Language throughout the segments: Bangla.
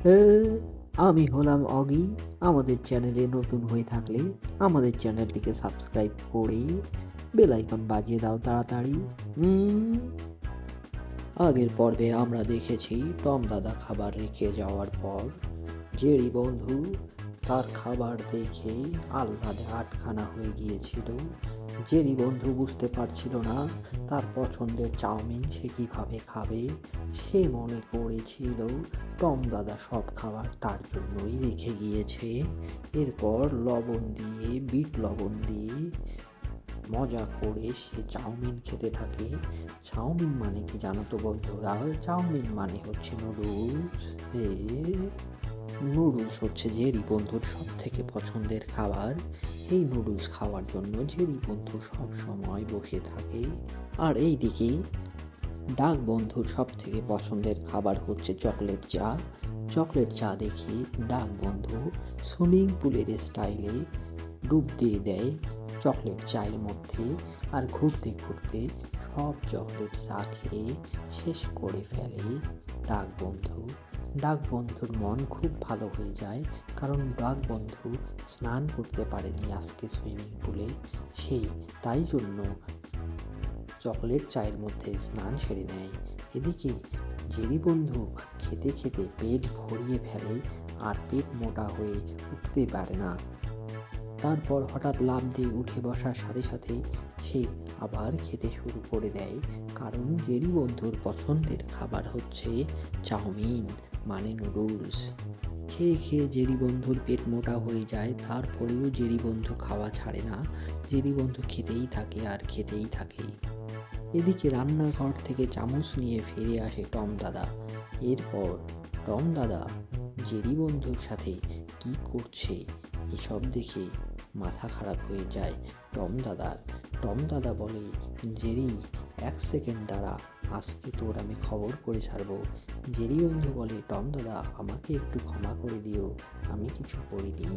এ, আমি হলাম অগি। আমাদের চ্যানেলে নতুন হয়ে থাকলে আমাদের চ্যানেলটিকে সাবস্ক্রাইব করে বেল আইকন বাজিয়ে দাও তাড়াতাড়ি। উম, আগের পর্বে আমরা দেখেছি টম দাদা খাবার রেখে যাওয়ার পর জেরি বন্ধু তার খাবার দেখে আহ্লাদে আটখানা হয়ে গিয়েছিল। জেরি বন্ধু বুঝতে পারছিল না তার পছন্দের চাউমিন সে কিভাবে খাবে। সে মনে করেছিল টম দাদা সব খাবার তার জন্যই রেখে গিয়েছে। এরপর লবণ দিয়ে বিট লবণ দিয়ে মজা করে সে চাউমিন খেতে থাকে। চাউমিন মানে কি জানো তো বন্ধুরা? চাউমিন মানে হচ্ছে নুডলস। এ নুডলস হচ্ছে জেরি বন্ধুর সব থেকে পছন্দের খাবার। এই নুডলস খাওয়ার জন্য জেরি বন্ধু সব সময় বসে থাকে। আর এইদিকে ডাক বন্ধুর সব থেকে পছন্দের খাবার হচ্ছে চকলেট চা। চকলেট চা দেখে ডাক বন্ধু সুইমিং পুলের স্টাইলে ডুব দিয়ে দেয় চকলেট চায়ের মধ্যে। আর ঘুরতে ঘুরতে সব চকলেট চা খেয়ে শেষ করে ফেলে ডাক বন্ধু। ডাক বন্ধুর মন খুব ভালো হয়ে যায়, কারণ ডাক বন্ধু স্নান করতে পারেনি আজকে সুইমিং পুলে। সেই তাই জন্য চকলেট চায়ের মধ্যে স্নান সেরে নেয়। এদিকে জেরি বন্ধু খেতে খেতে পেট ভরিয়ে ফেলে আর পেট মোটা হয়ে উঠতে পারে না। তারপর হঠাৎ লাফ দিয়ে উঠে বসার সাথে সাথে সে আবার খেতে শুরু করে দেয়, কারণ জেরি বন্ধুর পছন্দের খাবার হচ্ছে চাউমিন মানে নুডলস। খেয়ে খেয়ে জেরি বন্ধুর পেট মোটা হয়ে যায়, তারপরেও জেরি বন্ধু খাওয়া ছাড়ে না। জেরি বন্ধু খেতেই থাকে আর খেতেই থাকে। এদিকে রান্নাঘর থেকে চামচ নিয়ে ফিরে আসে টম দাদা। এরপর টম দাদা জেরি বন্ধুর সাথে কি করছে এসব দেখে মাথা খারাপ হয়ে যায় টম দাদার। টম দাদা বলে, জেরি, 1 সেকেন্ড দাঁড়া, আজকে তোর আমি খবর করে ছাড়বো। জেরি বন্ধু বলে, টম দাদা আমাকে একটু ক্ষমা করে দিও, আমি কিছু করিনি।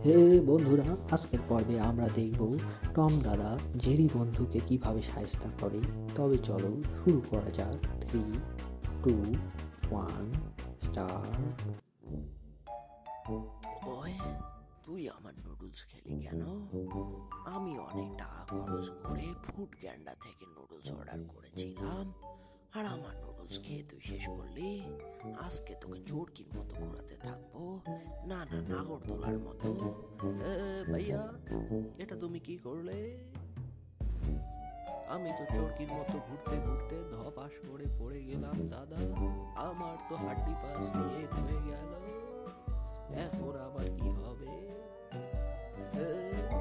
হে বন্ধুরা, আজকের পর্বে আমরা দেখব টম দাদা জেরি বন্ধুকে কিভাবে শায়েস্তা করে। তবে চলো শুরু করা যাক। 3, 2, 1, স্টার্ট। ওই, তুই আমার নুডলস খেলি কেন? আমি অনেক টাকা খরচ করে ফুড গ্যান্ডা থেকে নুডলস অর্ডার করেছিলাম, আর আমার নুডলস খেয়ে তুই শেষ করলি। আজকে তোকে চোরকির মতো ঘোরাতে থাকবো, না না নাগরদোলার মতো। ভাইয়া, এটা তুমি কি করলে? আমি তো চোরকির মতো ঘুরতে ঘুরতে ধপাস করে পড়ে গেলাম দাদা। আমার তো হাড্ডি পাস নিয়ে হয়ে গেল। এখন আমার কি হবে?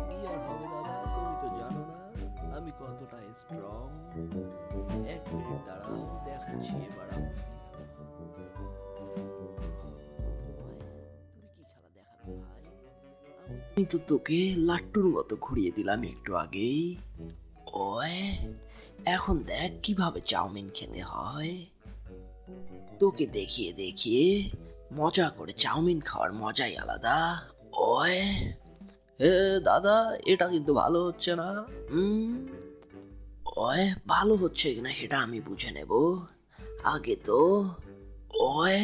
কি আর হবে দাদা, তুমি তো জানো না আমি কতটা স্ট্রং। 1 মিনিট দাঁড়াও, দেখাচ্ছি এবার আমার কি খেলা দেখাবে ভাই। আমি তো তোকে লাট্টুর মতো ঘুরিয়ে দিলাম একটু আগেই। ওই, এখন দেখ কিভাবে চাউমিন খেতে হয়। তোকে দেখিয়ে দেখিয়ে মজা করে চাউমিন খাওয়ার মজাই আলাদা। ওই দাদা, এটা কিন্তু ভালো হচ্ছে না। ওই, ভালো হচ্ছে কিনা সেটা আমি বুঝে নেব। আগে তো ওই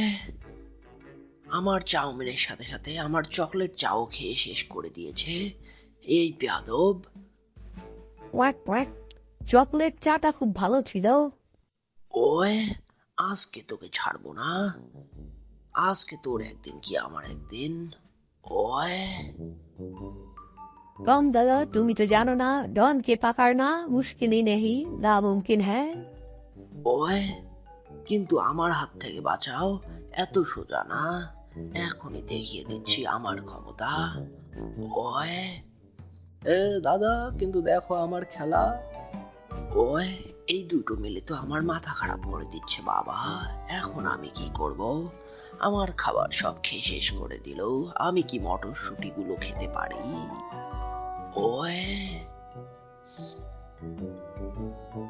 আমার চাউমিনের সাথে সাথে আমার চকলেট চাও খেয়ে শেষ করে দিয়েছে এই বেয়াদব। কোয়াক কোয়াক, চকলেট চাটা খুব ভালো ছিল। ওই, আজকে তোকে ছাড়বো না। আজকে তোর একদিন কি আমার একদিন। ওই कम दादा, তুমি তো জানো না, डॉन के पकड़ना मुश्किल ही नहीं नामुमकिन है। ওই, কিন্তু আমার হাত থেকে বাঁচাও এত সোজা না। এখনই দেখিয়ে দিচ্ছি আমার ক্ষমতা। ওই দাদা, কিন্তু দেখো আমার খেলা। ওই, এই দুটো মিলে তো আমার মাথা খারাপ করে দিচ্ছে বাবা। এখন আমি কি করব? আমার খাবার সব খেয়ে শেষ করে দিল। আমি কি মটরশুঁটি গুলো খেতে পারি? ওই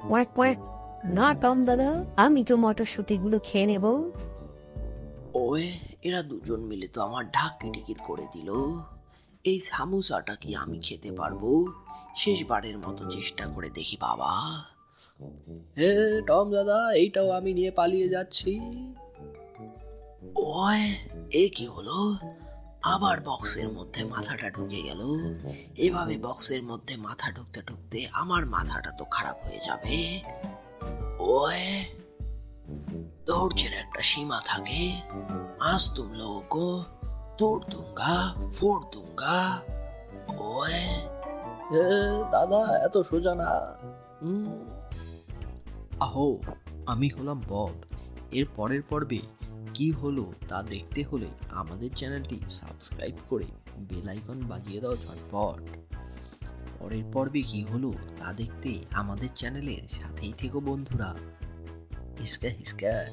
কোয়াক কোয়াক, না টম দাদা, আমি তো মটরশুঁটিগুলো খেয়ে নেব। ওই, এরা দুজন মিলে তো আমার ঢাকি টিকিট করে দিল। এই সামোসাটা কি আমি খেতে পারবো? শেষবারের মতো চেষ্টা করে দেখি বাবা। হে টম দাদা, এইটাও আমি নিয়ে পালিয়ে যাচ্ছি। ওই, এ কি হলো? আবার বক্সের মধ্যে মাথাটা ঢুকে গেল। এভাবে বক্সের মধ্যে মাথা ঢুকতে ঢুকতে আমার মাথাটা তো খারাপ হয়ে যাবে। ওই, ধৈর্যের একটা সীমা থাকে। আজ তুম লোগোं को तोड़ दूंगा, फोड़ दूंगा। ওই, এ, দাদা এত সোজা না। আহো, আমি হলাম বব। এর পরের পর্বে কি হলো তা দেখতে হলে আমাদের চ্যানেলটি সাবস্ক্রাইব করে বেল আইকন বাজিয়ে দাও ঝটপট। পরের পর্বে কি হলো তা দেখতে আমাদের চ্যানেলের সাথেই থেকো বন্ধুরা। হিসকা হিসকা।